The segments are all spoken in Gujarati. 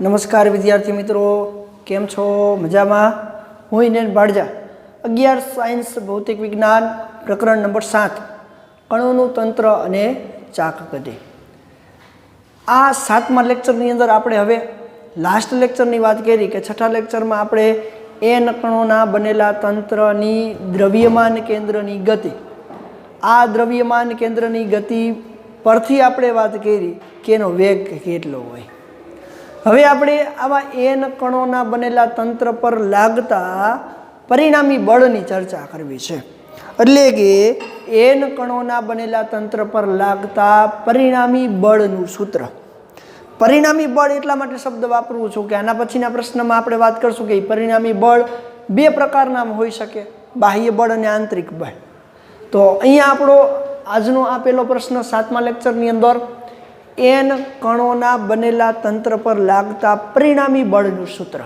નમસ્કાર વિદ્યાર્થી મિત્રો, કેમ છો? મજામાં? હું ઇનેન બાડજા 11 સાયન્સ ભૌતિક વિજ્ઞાન પ્રકરણ નંબર 7 કણોનું તંત્ર અને ચાકગતિ. આ 7મા લેક્ચરની અંદર આપણે હવે લાસ્ટ લેક્ચરની વાત કરી કે 6ઠા લેક્ચરમાં આપણે n કણોના બનેલા તંત્રની દ્રવ્યમાન કેન્દ્રની ગતિ, આ દ્રવ્યમાન કેન્દ્રની ગતિ પરથી આપણે વાત કરી કે એનો વેગ કેટલો હોય. હવે આપણે આવા n કણોના બનેલા તંત્ર પર લાગતા પરિણામી બળની ચર્ચા કરવી છે. એટલે કે n કણોના બનેલા તંત્ર પર લાગતા પરિણામી બળનું સૂત્ર. પરિણામી બળ એટલા માટે શબ્દ વાપરું છું કે આના પછીના પ્રશ્નમાં આપણે વાત કરશું કે પરિણામી બળ બે પ્રકારના હોઈ શકે, બાહ્ય બળ અને આંતરિક બળ. તો અહીંયા આપણો આજનો આ પહેલો પ્રશ્ન 7મા લેક્ચરની અંદર n કણોના બનેલા તંત્ર પર લાગતા પરિણામી બળનું સૂત્ર.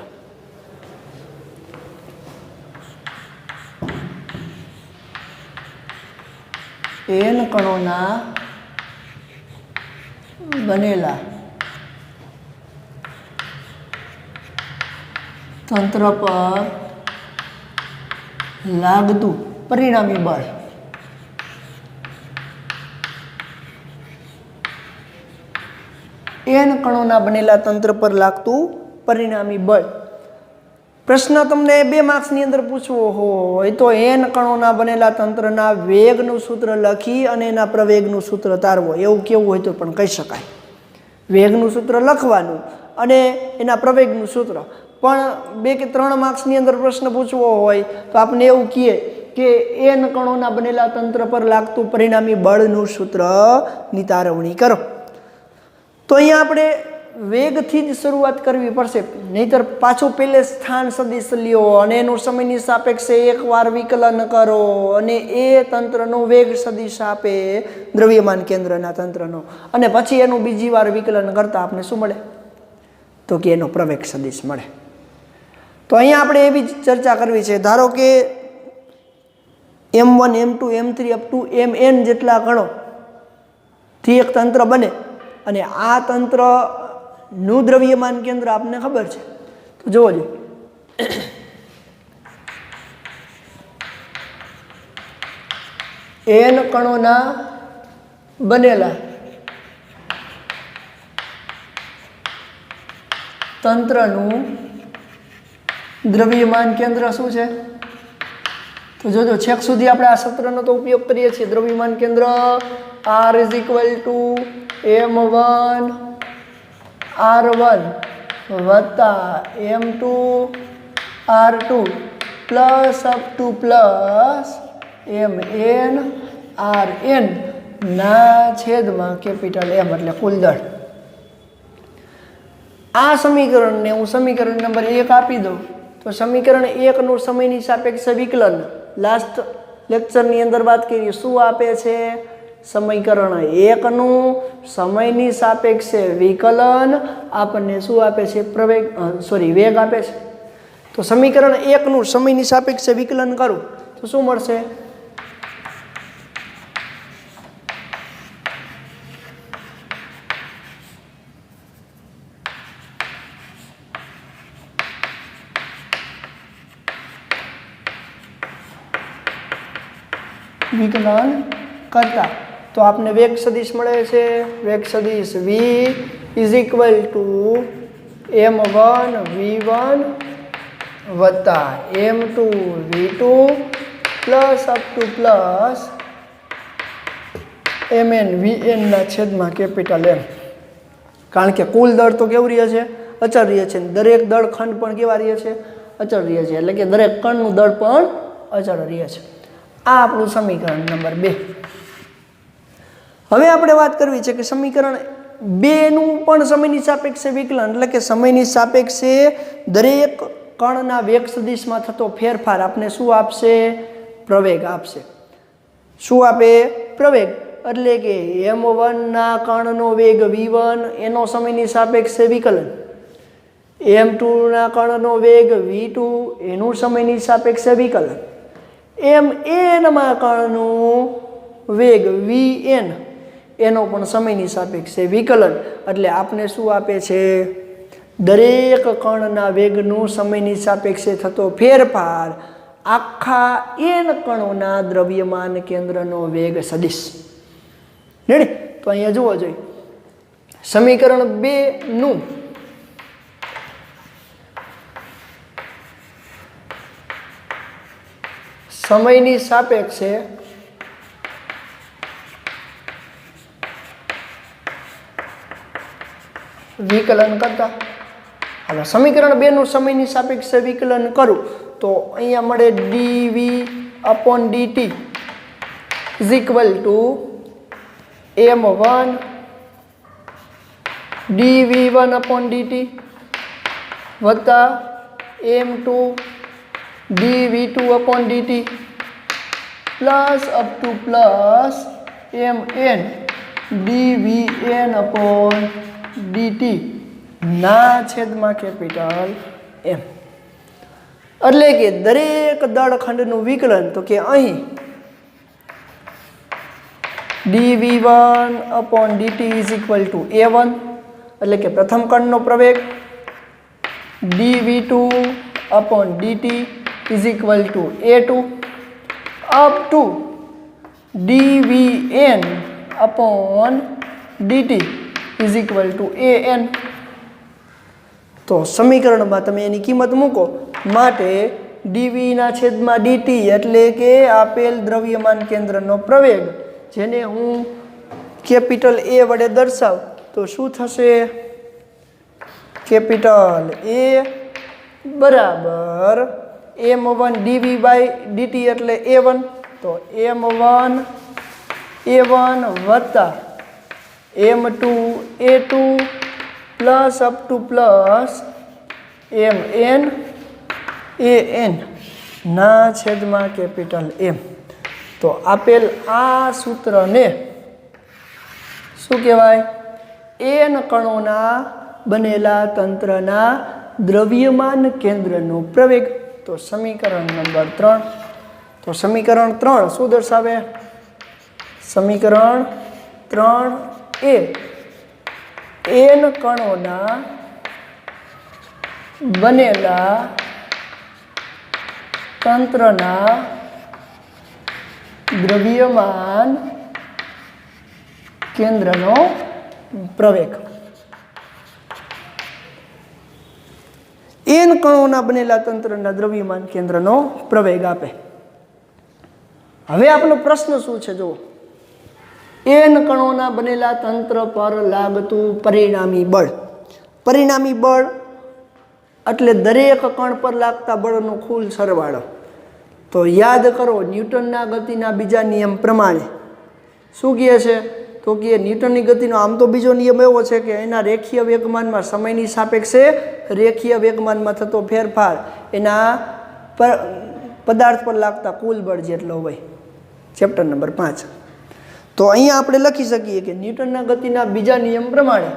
n કણોના બનેલા તંત્ર પર લાગતું પરિણામી બળ. n કણોના બનેલા તંત્ર પર લાગતું પરિણામી બળ. પ્રશ્ન તમને 2 માર્ક્સની અંદર પૂછવો હોય તો n કણોના બનેલા તંત્રના વેગનું સૂત્ર લખી અને એના પ્રવેગનું સૂત્ર તારવો, એવું કેવું હોય તો પણ કહી શકાય. વેગનું સૂત્ર લખવાનું અને એના પ્રવેગનું સૂત્ર. પણ 2 કે 3 માર્ક્સની અંદર પ્રશ્ન પૂછવો હોય તો આપણે એવું કહીએ કે n કણોના બનેલા તંત્ર પર લાગતું પરિણામી બળનું સૂત્રની તારવણી કરો. તો અહીંયા આપણે વેગથી જ શરૂઆત કરવી પડશે, નહીતર પાછું પહેલે સ્થાન સદિશ લ્યો અને એનું સમયની સાપેક્ષે એકવાર વિકલન કરો અને એ તંત્રનો વેગ સદિશ આપે દ્રવ્યમાન કેન્દ્રના તંત્રનો, અને પછી એનું બીજી વાર વિકલન કરતા આપણે શું મળે? તો કે એનો પ્રવેગ સદિશ મળે. તો અહીંયા આપણે એવી જ ચર્ચા કરવી છે. ધારો કે m1 m2 m3 up to mn જેટલા કણોથી એક તંત્ર બને અને આ તંત્રનું દ્રવ્યમાન કેન્દ્ર આપને ખબર છે. તો જોવો જોઈએ, n કણોના બનેલા તંત્રનું દ્રવ્યમાન કેન્દ્ર શું છે? તો જોજો, છેક સુધી આપણે આ સૂત્રનો તો ઉપયોગ કરીએ છીએ. દ્રવ્યમાન કેન્દ્ર r = m1 r1 વત્તા m2 r2 plus up to plus mn rn ના છેદમાં કેપિટલ M એટલે કુલ દળ. આ સમીકરણને હું સમીકરણ નંબર 1 આપી દઉં તો સમીકરણ 1 નું સમયની સાપેક્ષે વિકલન લાસ્ટ લેક્ચરની અંદર વાત કરી શું આપે છે? સમીકરણ 1 નું સમયની સાપેક્ષે વિકલન આપણને શું આપે છે? વેગ આપે છે. તો સમીકરણ 1 નું સમયની સાપેક્ષે વિકલન કરું તો શું મળશે? વિકલન કરતા તો આપને વેગ સદિશ મળે છે. વેગ સદિશ v = m1 v1 વત્તા m2 v2 plus up to plus mn vn ના છેદમાં કેપિટલ M. કારણ કે કુલ દળ તો કેવું રહે છે? અચળ રહે છે. દરેક દળ ખંડ પણ કેવા રહે છે? અચળ રહે છે. એટલે કે દરેક કણનું દળ પણ અચળ રહે છે. આ આપણું સમીકરણ નંબર 2. હવે આપણે વાત કરવી છે કે સમીકરણ 2 નું પણ સમયની સાપેક્ષે વિકલન, એટલે કે સમયની સાપેક્ષે દરેક કણના વેગ સદિશમાં થતો ફેરફાર આપને શું આપશે? પ્રવેગ આપશે. શું આપે? પ્રવેગ. એટલે કે m1 ના કણનો વેગ v1 એનો સમયની સાપેક્ષે વિકલન, m2 ના કણનો વેગ v2 એનું સમયની સાપેક્ષે વિકલન, mn માં કણનું વેગ vn એનો પણ સમયની સાપેક્ષે વિકલન. એટલે આપને શું આપે છે? દરેક કણના વેગનું સમયની સાપેક્ષે થતો ફેરફાર આખા n કણોના દ્રવ્યમાન કેન્દ્રનો વેગ સદિશ. રેડી? તો અહીંયા જુઓ જોઈએ સમીકરણ 2 નું સમયની સાપેક્ષે વિકલન કરતા, હવે સમીકરણ 2 નું સમયની સાપેક્ષે વિકલન કરું તો અહીંયા મળે dv/dt is equal to m1 dv1/dt વત્તા m2 dv2/dt plus up to plus mn dvn/dt ના છેદમાં કેપિટલ M. એટલે કે દરેક દળખંડનું વિકલન તો કે અહીં dv1/dt is equal to a1 એટલે કે પ્રથમ કણનો પ્રવેગ, dv2/dt is equal to a2 up to dvn/dt is equal to an. તો સમીકરણમાં તમે એની કિંમત મૂકો માટે dvના છેદમાં dt એટલે કે આપેલ દ્રવ્યમાન કેન્દ્રનો પ્રવેગ જેને હું કેપિટલ A વડે દર્શાવ તો શું થશે? કેપિટલ A બરાબર m1 dv/dt એટલે a1 તો m1 a1 વત્તા m2 a2 plus up to plus mn an ના છેદમાં કેપિટલ M. તો આપેલ આ સૂત્રને શું કહેવાય? n કણોના બનેલા તંત્રના દ્રવ્યમાન કેન્દ્રનો પ્રવેગ. તો સમીકરણ નંબર 3. તો સમીકરણ 3 શું દર્શાવે? સમીકરણ 3 એ n કણોના બનેલા તંત્રના દ્રવ્યમાન કેન્દ્રનો પ્રવેગ. n કણોના બનેલા તંત્રના દ્રવ્યમાન કેન્દ્રનો પ્રવેગ આપે. હવે આપણો પ્રશ્ન શું છે જુઓ, n કણોના બનેલા તંત્ર પર લાગતું પરિણામી બળ. પરિણામી બળ એટલે દરેક કણ પર લાગતા બળનો કુલ સરવાળો. તો યાદ કરો ન્યૂટનના ગતિના બીજા નિયમ પ્રમાણે શું કહે છે? તો કે ન્યૂટનની ગતિનો આમ તો બીજો નિયમ એવો છે કે એના રેખીય વેગમાનમાં સમયની સાપેક્ષે રેખીય વેગમાનમાં થતો ફેરફાર એના પદાર્થ પર લાગતા કુલ બળ જેટલો હોય. Chapter number 5. તો અહીંયા આપણે લખી શકીએ કે ન્યૂટનના ગતિના બીજા નિયમ પ્રમાણે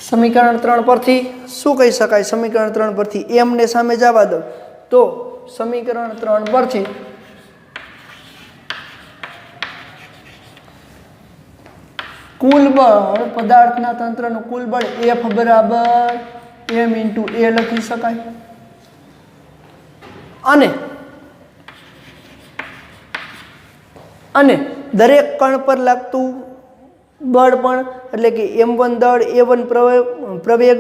સમીકરણ 3 પરથી શું કહી શકાય? સમીકરણ 3 પરથી m ને સામે જવા દો તો સમીકરણ 3 પરથી કુલ બળ પદાર્થના તંત્રનું કુલ બળ F બરાબર m × a લખી શકાય. અને દરેક કણ પર લાગતું બળ પણ એટલે કે m1 દળ a1 પ્રવેગ,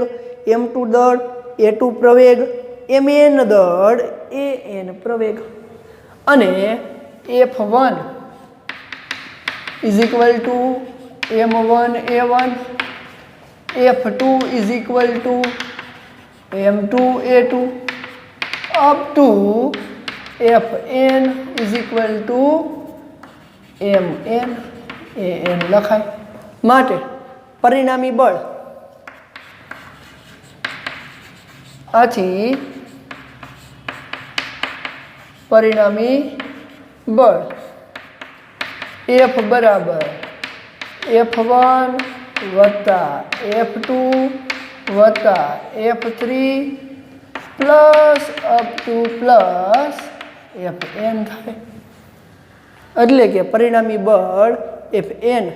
m2 દળ a2 પ્રવેગ, mn દળ an પ્રવેગ અને F1 is equal to m1 a1, F2 is equal to m2 a2 up to Fn is equal to mn an લખાય. માટે પરિણામી બળ આથી પરિણામી બળ F બરાબર F1 વત્તા F2 વત્તા F3 plus up to plus Fn થાય, એટલે કે પરિણામી બળ Fn.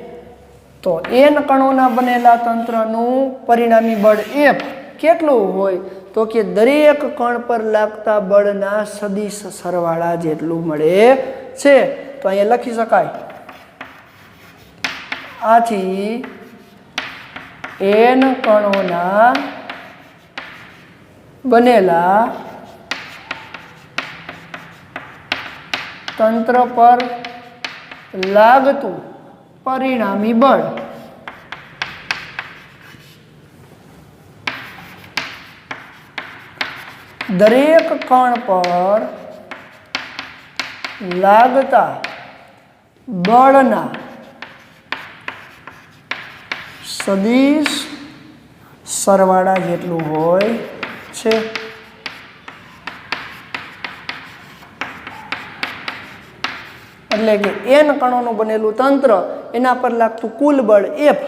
તો n કણોના બનેલા તંત્રનું પરિણામી બળ F કેટલું હોય? તો કે દરેક કણ પર લાગતા બળના સદિશ સરવાળા જેટલું મળે છે. તો અહીંયા લખી શકાય, આથી n કણોના બનેલા તંત્ર પર લાગતું પરિણામી બળ દરેક કણ પર લાગતા બળના સદિશ સરવાળા જેટલું હોય છે. એટલે કે n કણોનું બનેલું તંત્ર, એના પર લાગતું કુલ બળ F,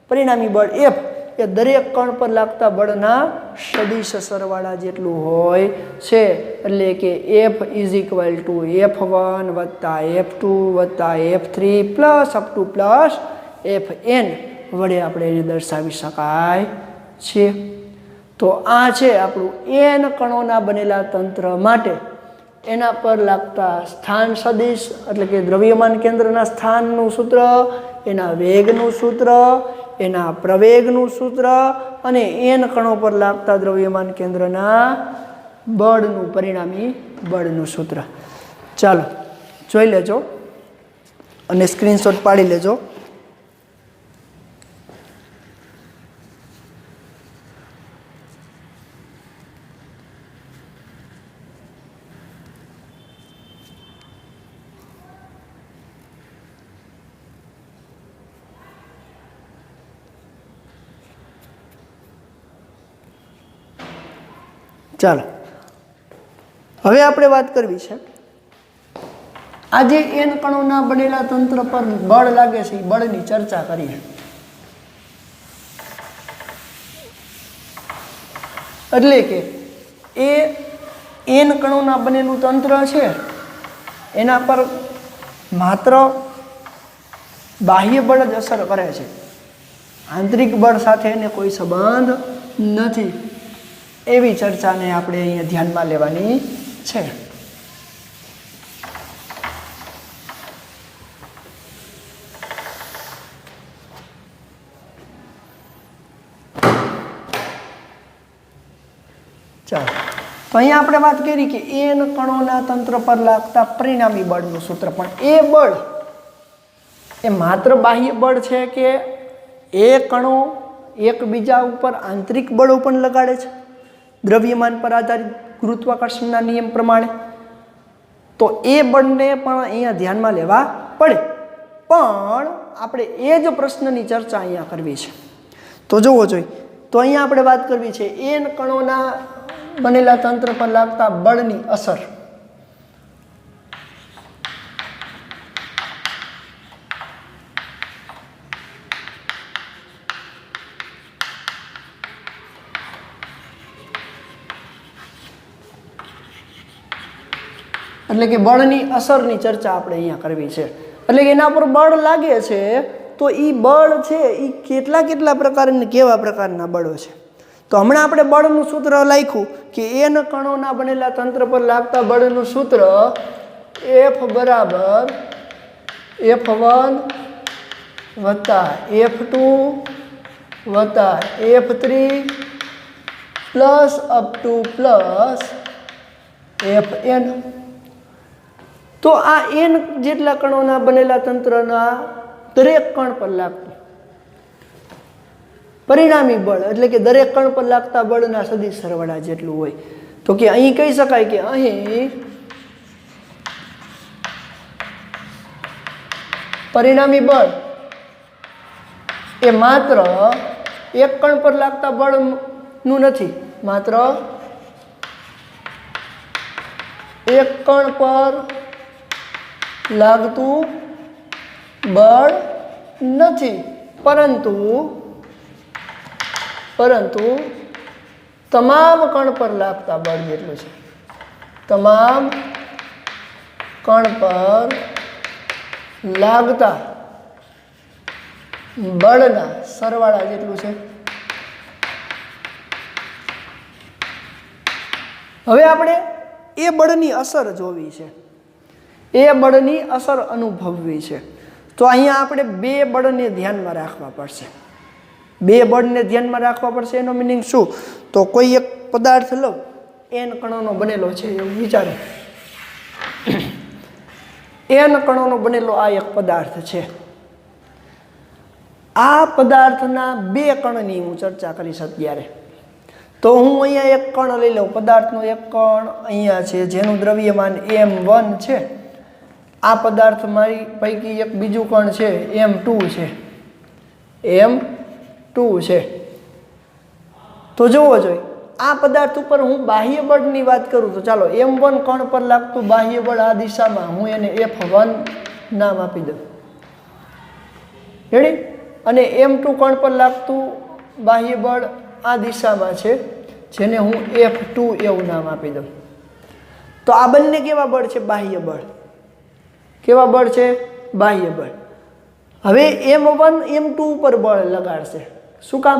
પરિણામી બળ F એ દરેક કણ પર લાગતા બળના સદિશ સરવાળા જેટલું હોય છે. એટલે કે F = F1 વત્તા F2 વત્તા F3 plus up to plus Fn વડે આપણે એને દર્શાવી શકાય છે. તો આ છે આપણું n કણોના બનેલા તંત્ર માટે એના પર લાગતા સ્થાન સદિશ, એટલે કે દ્રવ્યમાન કેન્દ્રના સ્થાનનું સૂત્ર, એના વેગનું સૂત્ર, એના પ્રવેગનું સૂત્ર અને n કણો પર લાગતા દ્રવ્યમાન કેન્દ્રના બળનું પરિણામી બળનું સૂત્ર. ચાલો જોઈ લેજો અને સ્ક્રીનશોટ પાડી લેજો. ચાલો હવે આપણે વાત કરવી છે, આજે n કણોના બનેલા તંત્ર પર બળ લાગે છે એ બળની ચર્ચા કરીએ. એટલે કે એ n કણોના બનેલું તંત્ર છે એના પર માત્ર બાહ્ય બળ જ અસર કરે છે, આંતરિક બળ સાથે એને કોઈ સંબંધ નથી. એવી ચર્ચાને આપણે અહીંયા ધ્યાનમાં લેવાની છે. ચાલો તો અહીંયા આપણે વાત કરી કે n કણોના તંત્ર પર લાગતા પરિણામી બળનું સૂત્ર, પણ એ બળ એ માત્ર બાહ્ય બળ છે કે એ કણો એકબીજા ઉપર આંતરિક બળો પણ લગાડે છે દ્રવ્યમાન પર આધારિત ગુરુત્વાકર્ષણના નિયમ પ્રમાણે? તો એ બળને પણ અહીંયા ધ્યાનમાં લેવા પડે. પણ આપણે એ જ પ્રશ્નની ચર્ચા અહીંયા કરવી છે. તો જોવો જોઈએ, તો અહીંયા આપણે વાત કરવી છે n કણોના બનેલા તંત્ર પર લાગતા બળની અસર. એટલે કે બળની અસરની ચર્ચા આપણે અહીંયા કરવી છે. એટલે કે એના પર બળ લાગે છે તો એ બળ છે એ કેટલા પ્રકારના કેવા પ્રકારના બળો છે. તો હમણાં આપણે બળનું સૂત્ર લખ્યું કે n કણોના બનેલા તંત્ર પર લાગતા બળનું સૂત્ર F બરાબર F1 વત્તા F2 વત્તા F3 plus up to plus Fn. તો આ n જેટલા કણોના બનેલા તંત્રના દરેક કણ પર લાગતું પરિણામી બળ, એટલે કે દરેક કણ પર લાગતા બળના સદિશ સરવાળા જેટલું હોય. તો કે અહીં કહી શકાય કે અહીં પરિણામી બળ એ માત્ર એક કણ પર લાગતા બળનું નથી, માત્ર એક કણ પર લાગતું બળ નથી, પરંતુ પરંતુ તમામ કણ પર લાગતા બળ જેટલું છે, તમામ કણ પર લાગતા બળના સરવાળા જેટલું છે। હવે આપણે એ બળની અસર જોવી છે, એ બળની અસર અનુભવવી છે। તો અહીંયા આપણે બે બળને ધ્યાનમાં રાખવા પડશે, બે બળને ધ્યાનમાં રાખવા પડશે। એનો મિનિંગ શું? તો કોઈ એક પદાર્થ લો, n કણોનો બનેલો છે એવું વિચારો, n કણોનો બનેલો આ એક પદાર્થ છે। આ પદાર્થના બે કણની હું ચર્ચા કરીશ અત્યારે। તો હું અહીંયા એક કણ લઈ લઉં, પદાર્થનો એક કણ અહીંયા છે જેનું દ્રવ્યમાન m1 છે। આ પદાર્થ મારી પૈકી એક બીજું કણ છે m2 છે, m2 છે। તો જોવો જોઈએ આ પદાર્થ ઉપર હું બાહ્ય બળની વાત કરું તો ચાલો m1 કણ પર લાગતું બાહ્ય બળ આ દિશામાં હું એને F1 નામ આપી દઉં, રેડી? અને m2 કણ પર લાગતું બાહ્ય બળ આ દિશામાં છે જેને હું F2 એવું નામ આપી દઉં। તો આ બંને કેવા બળ છે? બાહ્ય બળ। કેવા બળ છે? બાહ્ય બળ। હવે m1 m2 ઉપર બળ લગાડશે, શું કામ?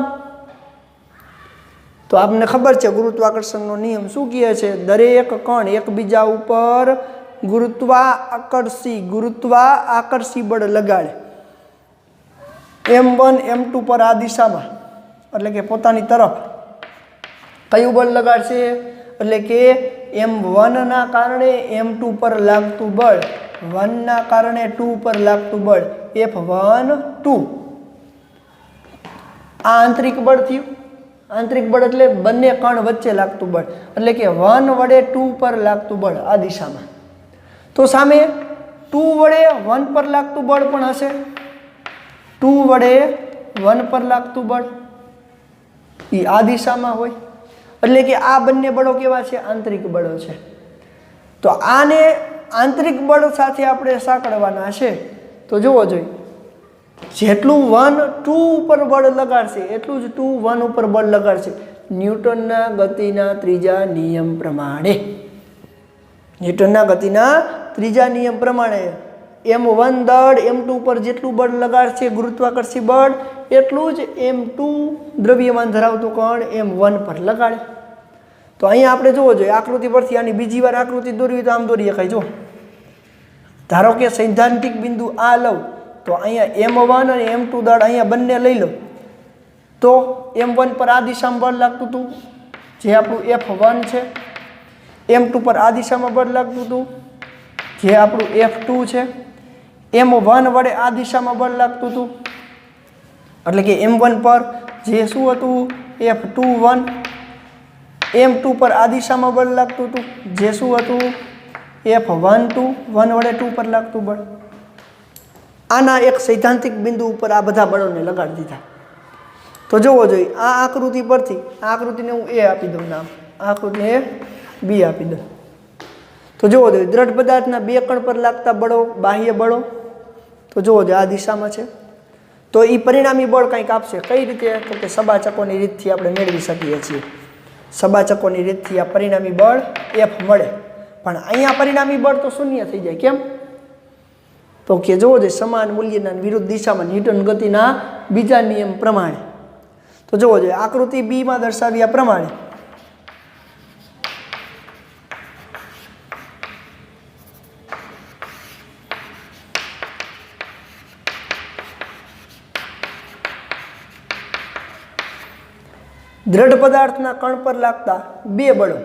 તો આપને ખબર છે ગુરુત્વાકર્ષણનો નિયમ શું કહે છે? દરેક કણ એકબીજા ઉપર ગુરુત્વાકર્ષી બળ લગાડે। m1 m2 પર આ દિશામાં એટલે કે પોતાની તરફ કયું બળ લગાડશે? એટલે કે m1 ના કારણે m2 પર લાગતું બળ, 1 ના કારણે 2 પર લાગતું બળ F1 2। આ આંતરિક બળ થયું। આંતરિક બળ એટલે બંને કણ વચ્ચે લાગતું બળ, એટલે કે 1 વડે 2 પર લાગતું બળ આ દિશામાં। તો સામે 2 વડે 1 પર લાગતું બળ પણ હશે, 2 વડે 1 પર લાગતું બળ એ આ દિશામાં હોય, એટલે કે આ બંને બળો કેવા છે? આંતરિક બળો છે। તો આને આંતરિક બળ સાથે આપણે સાંકળવાના છે। તો જોવો જોઈએ જેટલું 1 2 ઉપર બળ લગાડશે એટલું જ 2 1 ઉપર બળ લગાડશે ન્યૂટનના ગતિના ત્રીજા નિયમ પ્રમાણે। ન્યૂટનના ગતિના ત્રીજા નિયમ પ્રમાણે m1 દળ m2 પર જેટલું બળ લગાડશે ગુરુત્વાકર્ષી બળ એટલું જ m2 દ્રવ્યમાન ધરાવતું કણ m1 પર લગાડે। તો અહીંયા આપણે જોવો જોઈએ આકૃતિ પરથી આની બીજી વાર આકૃતિ દોરવી તો આમ દોરી શકાય। જો ધારો કે સૈદ્ધાંતિક બિંદુ આ લઉં તો અહીંયા m1 અને m2 દળ અહીંયા બંને લઈ લો તો m1 પર આ દિશામાં બળ લાગતું હતું જે આપણું F1 છે, m2 પર આ દિશામાં બળ લાગતું હતું જે આપણું F2 છે, m1 વડે આ દિશામાં બળ લાગતું હતું એટલે કે m1 પર જે શું હતું? F21। m2 પર આ દિશામાં બળ લાગતું હતું જે શું હતું? F12, 1 વડે 2 પર લાગતું બળ। આના એક સૈદ્ધાંતિક બિંદુ ઉપર આ બધા બળોને લગાડી દીધા। તો જોવો જોઈએ આ આકૃતિ પરથી આ આકૃતિને હું A આપી દઉં નામ, આ આકૃતિને B આપી દઉં। તો જોવો જોઈએ દ્રઢ પદાર્થના બે કણ પર લાગતા બળો બાહ્ય બળો તો જોવો જોઈએ આ દિશામાં છે। તો એ પરિણામી બળ કંઈક આપશે, કઈ રીતે? તો કે સબાચકોની રીતથી આપણે મેળવી શકીએ છીએ। સબાચકોની રીતથી આ પરિણામી બળ F મળે, પણ અહીંયા પરિણામી બળ તો શૂન્ય થઈ જાય। કેમ? તો કે જોવો જોઈએ સમાન મૂલ્યના વિરુદ્ધ દિશામાં ન્યૂટન ગતિના બીજા નિયમ પ્રમાણે। તો જોવો જોઈએ આકૃતિ B માં દર્શાવ્યા પ્રમાણે દ્રઢ પદાર્થના કણ પર લાગતા બે બળો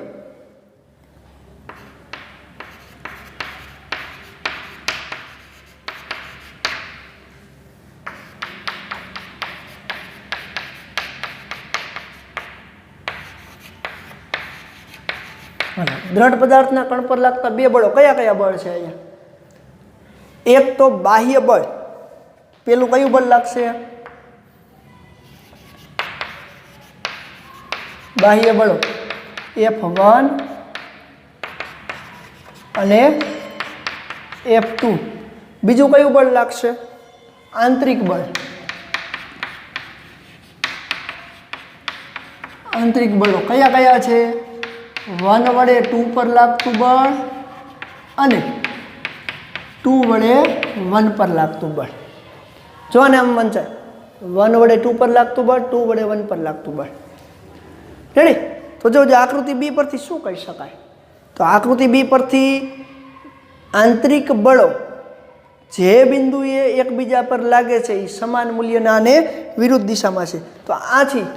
દ્રઢ પદાર્થના કણ પર લાગતા બે બળો કયા કયા બળ છે? અહીંયા એક તો બાહ્ય બળ, પેલું કયું બળ લાગશે? બાહ્ય બળો F1 અને F2। બીજું કયું બળ લાગશે? આંતરિક બળ આંતરિક બળો કયા કયા છે? 1 વડે 2 પર લાગતું બળ અને 2 વડે 1 પર લાગતું બળ. જો ને આમ વંચાય 1 વડે 2 પર લાગતું બળ, 2 વડે 1 પર લાગતું બળ. રેડી? તો જો આકૃતિ બી પરથી શું કહી શકાય? તો આકૃતિ બી પરથી આંતરિક બળો જે બિંદુએ એકબીજા પર લાગે છે એ સમાન મૂલ્યના અને વિરુદ્ધ દિશામાં છે. તો આથી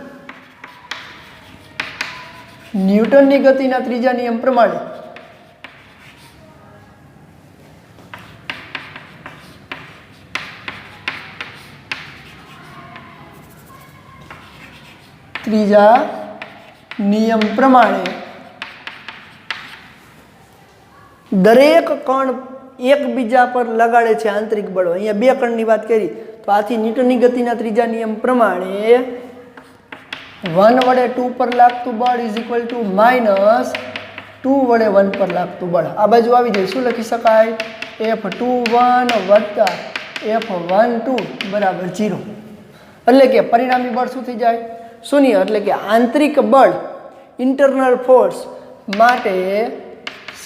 ન્યૂટનની ગતિના ત્રીજા નિયમ પ્રમાણે ત્રીજા નિયમ પ્રમાણે દરેક કણ એકબીજા પર લગાડે છે આંતરિક બળો. અહીંયા બે કણની વાત કરી તો આથી ન્યૂટનની ગતિના ત્રીજા નિયમ પ્રમાણે 1 વડે 2 પર લાગતું બળ ઇઝ ઇક્વલ ટુ માઇનસ 2 વડે 1 પર લાગતું બળ. આ બાજુ આવી જાય શું લખી શકાય? F21 વત્તા F12 બરાબર 0. એટલે કે પરિણામી બળ શું થઈ જાય? શૂન્ય. એટલે કે આંતરિક બળ ઇન્ટરનલ ફોર્સ માટે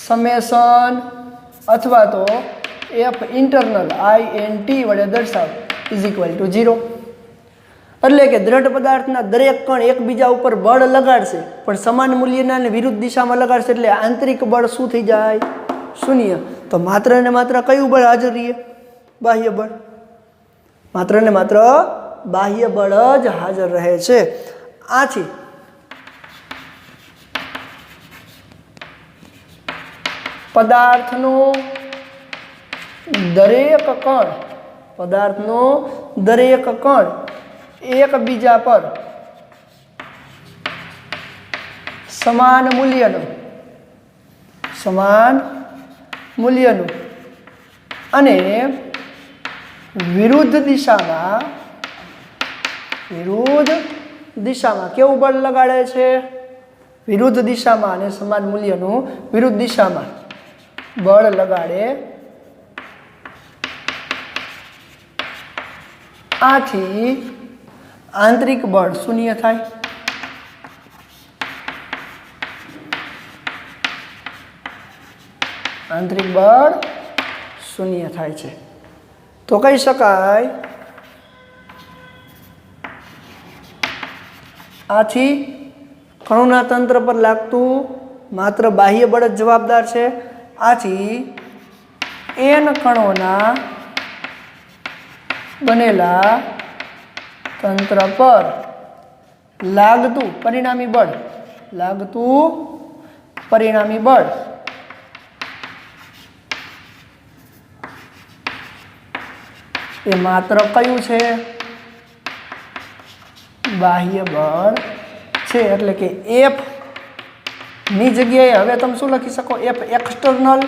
સમેશન અથવા તો F ઇન્ટરનલ INT વડે દર્શાવ ઇઝ ઇક્વલ ટુ 0. એટલે કે દ્રઢ પદાર્થના દરેક કણ એકબીજા ઉપર બળ લગાડશે પણ સમાન મૂલ્યના અને વિરુદ્ધ દિશામાં લગાડશે એટલે આંતરિક બળ શું થઈ જાય? શૂન્ય. તો માત્ર ને માત્ર કયું બળ હાજર રહે? બાહ્ય બળ. માત્ર ને માત્ર બાહ્ય બળ જ હાજર રહે છે. આથી પદાર્થનો દરેક કણ એકબીજા પર સમાન મૂલ્યનું અને વિરુદ્ધ દિશામાં કેવું બળ લગાડે છે? વિરુદ્ધ દિશામાં અને સમાન મૂલ્યનું વિરુદ્ધ દિશામાં બળ લગાડે. આથી આંતરિક બળ શૂન્ય થાય. આંતરિક બળ શૂન્ય થાય છે. તો કહી શકાય આથી કણોના તંત્ર પર લાગતું માત્ર બાહ્ય બળ જ જવાબદાર છે. આથી n કણોના બનેલા તંત્ર પર લાગતું પરિણામી બળ એ માત્ર કયું છે? બાહ્ય બળ છે. એટલે કે F ની જગ્યાએ હવે તમે શું લખી શકો? F એક્સટર્નલ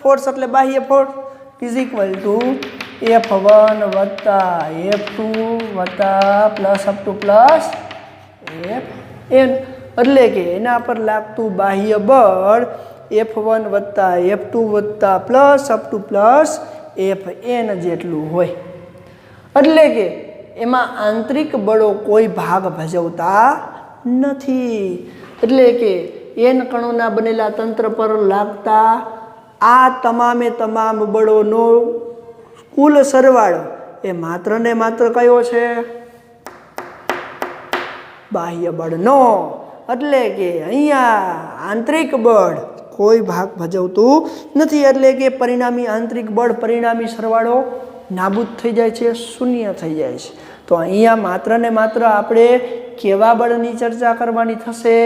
ફોર્સ એટલે બાહ્ય force is equal to F1 વત્તા F2 વત્તા plus up to plus Fn. એટલે કે એના પર લાગતું બાહ્ય બળ F1 વત્તા F2 વત્તા plus up to plus Fn જેટલું હોય. એટલે કે એમાં આંતરિક બળો કોઈ ભાગ ભજવતા નથી. એટલે કે n કણોના બનેલા તંત્ર પર લાગતા આ તમામે તમામ બળોનો કુલ સરવાળો એ માત્ર ને માત્ર કયો છે? બાહ્ય બળનો. એટલે કે અહીંયા આંતરિક બળ કોઈ ભાગ ભજવતું નથી. એટલે કે પરિણામી આંતરિક બળ પરિણામી સરવાળો નાબૂદ થઈ જાય છે, શૂન્ય થઈ જાય છે. તો અહીંયા માત્ર ને માત્ર આપણે કેવા બળની ચર્ચા કરવાની થશે?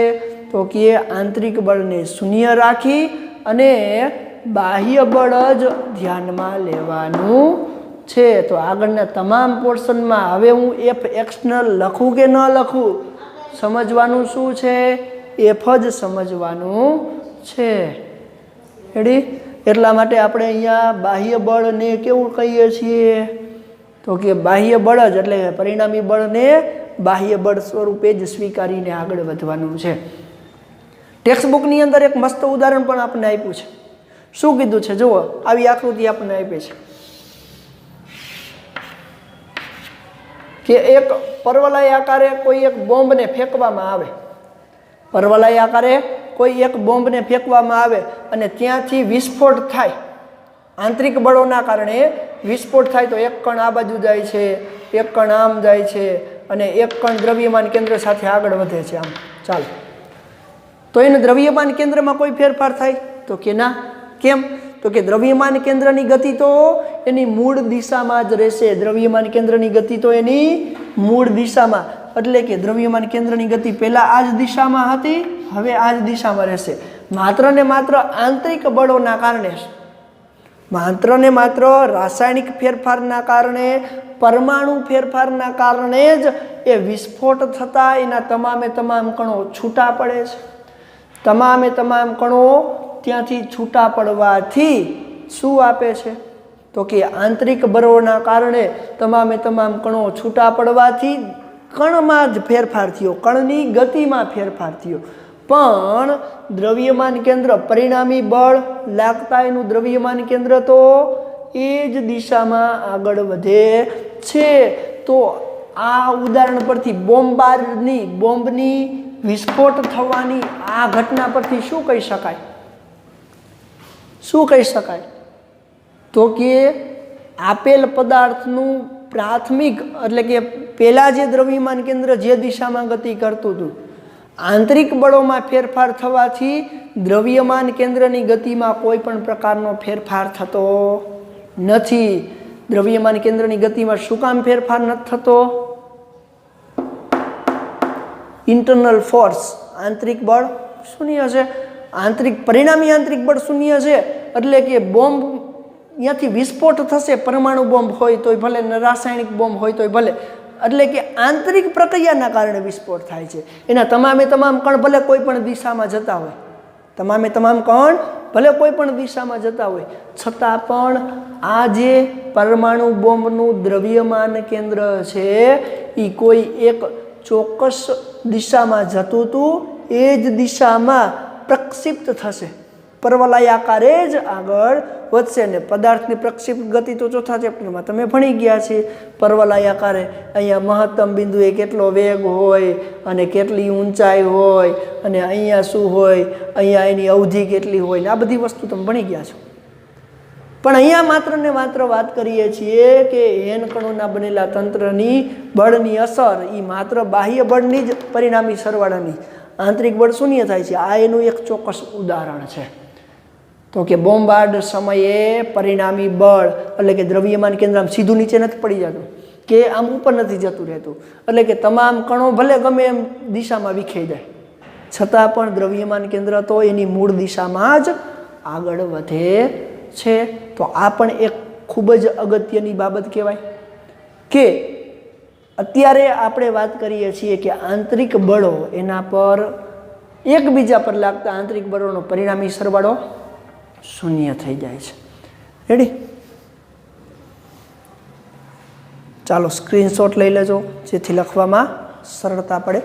તો કે આંતરિક બળને શૂન્ય રાખી અને બાહ્ય બળ જ ધ્યાનમાં લેવાનું છે. તો આગળના તમામ પોર્શનમાં હવે હું F એક્સટર્નલ લખું કે ન લખું? સમજવાનું શું છે? F જ સમજવાનું છે. રેડી? એટલા માટે આપણે અહીંયા બાહ્ય બળને કેવું કહીએ છીએ? તો કે બાહ્ય બળ જ એટલે પરિણામી બળને બાહ્ય બળ સ્વરૂપે જ સ્વીકારીને આગળ વધવાનું છે. ટેક્સ્ટ બુકની અંદર એક મસ્ત ઉદાહરણ પણ આપણને આપ્યું છે. શું કીધું છે? જુઓ, આવી આકૃતિ આપણને આપી છે કે એક પરવલય આકારે કોઈ એક બોમ્બને ફેંકવામાં આવે, પરવલય આકારે કોઈ એક બોમ્બને ફેંકવામાં આવે અને ત્યાંથી વિસ્ફોટ થાય, આંતરિક બળોના કારણે વિસ્ફોટ થાય તો એક કણ આ બાજુ જાય છે, એક કણ આમ જાય છે અને એક કણ દ્રવ્યમાન કેન્દ્ર સાથે આગળ વધે છે આમ. ચાલો, તો એને દ્રવ્યમાન કેન્દ્રમાં કોઈ ફેરફાર થાય? તો કે ના. કેમ? તો કે દ્રવ્યમાન કેન્દ્રની ગતિ તો એની મૂળ દિશામાં જ રહેશે. દ્રવ્યમાન કેન્દ્રની ગતિ તો એની મૂળ દિશામાં, એટલે કે દ્રવ્યમાન કેન્દ્રની ગતિ પહેલાં આ જ દિશામાં હતી, હવે આ જ દિશામાં રહેશે. માત્ર ને માત્ર આંતરિક બળોના કારણે, માત્ર ને માત્ર રાસાયણિક ફેરફારના કારણે, પરમાણુ ફેરફારના કારણે જ એ વિસ્ફોટ થતાં એના તમામે તમામ કણો છૂટા પડે છે. તમામે તમામ કણો ત્યાંથી છૂટા પડવાથી શું આપે છે? તો કે આંતરિક બળોના કારણે તમામે તમામ કણો છૂટા પડવાથી કણમાં જ ફેરફાર થયો, કણની ગતિમાં ફેરફાર થયો. પણ દ્રવ્યમાન કેન્દ્ર, પરિણામી બળ લાગતા એનું દ્રવ્યમાન કેન્દ્ર તો એ જ દિશામાં આગળ વધે છે. તો આ ઉદાહરણ પરથી બોમ્બની વિસ્ફોટ થવાની આ ઘટના પરથી શું કહી શકાય? શું કહી શકાય? તો કે આપેલ પદાર્થનું પ્રાથમિક, એટલે કે પહેલાં જે દ્રવ્યમાન કેન્દ્ર જે દિશામાં ગતિ કરતું હતું, આંતરિક બળોમાં ફેરફાર થવાથી દ્રવ્યમાન કેન્દ્રની ગતિમાં કોઈ પણ પ્રકારનો ફેરફાર થતો નથી. દ્રવ્યમાન કેન્દ્રની ગતિમાં શું કામ ફેરફાર નથી થતો? ઇન્ટરનલ ફોર્સ, આંતરિક બળ શૂન્ય છે. પરિણામી આંતરિક બળ શૂન્ય છે, એટલે કે બોમ્બ ત્યાંથી વિસ્ફોટ થશે, પરમાણુ બોમ્બ હોય તોય ભલે, રાસાયણિક બોમ્બ હોય તોય ભલે, એટલે કે આંતરિક પ્રક્રિયાના કારણે વિસ્ફોટ થાય છે. એના તમામે તમામ કણ ભલે કોઈ પણ દિશામાં જતા હોય, તમામે તમામ કણ ભલે કોઈ પણ દિશામાં જતા હોય, છતાં પણ આ જે પરમાણુ બોમ્બનું દ્રવ્યમાન કેન્દ્ર છે એ કોઈ એક ચોક્કસ દિશામાં જતું હતું, એ જ દિશામાં પ્રક્ષિપ્ત થશે, પરવલયાકારે જ આગળ વધશે. ને પદાર્થની પ્રક્ષિપ્ત ગતિ તો ચોથા ચેપ્ટરમાં તમે ભણી ગયા છે. પરવલયાકારે અહીંયા મહત્તમ બિંદુએ કેટલો વેગ હોય અને કેટલી ઊંચાઈ હોય અને અહીંયા શું હોય, અહીંયા એની અવધિ કેટલી હોય, ને આ બધી વસ્તુ તમે ભણી ગયા છો. પણ અહીંયા માત્ર ને માત્ર વાત કરીએ છીએ કે એન કણોના બનેલા તંત્રની બળની અસર એ માત્ર બાહ્ય બળની જ પરિણામી સરવાળાની, આંતરિક બળ શૂન્ય થાય છે. આ એનું એક ચોક્કસ ઉદાહરણ છે. તો કે બોમ્બાર્ડ સમયે પરિણામી બળ, એટલે કે દ્રવ્યમાન કેન્દ્ર આમ સીધું નીચે નથી પડી જતું કે આમ ઉપર નથી જતું રહેતું, એટલે કે તમામ કણો ભલે ગમે એમ દિશામાં વિખેરી જાય, છતાં પણ દ્રવ્યમાન કેન્દ્ર તો એની મૂળ દિશામાં જ આગળ વધે છે. તો આ પણ એક ખૂબ જ અગત્યની બાબત કહેવાય કે અત્યારે આપણે વાત કરીએ છીએ કે આંતરિક બળો, એના પર એકબીજા પર લાગતા આંતરિક બળોનો પરિણામી સરવાળો શૂન્ય થઈ જાય છે. રેડી? ચાલો સ્ક્રીનશોટ લઈ લેજો જેથી લખવામાં સરળતા પડે.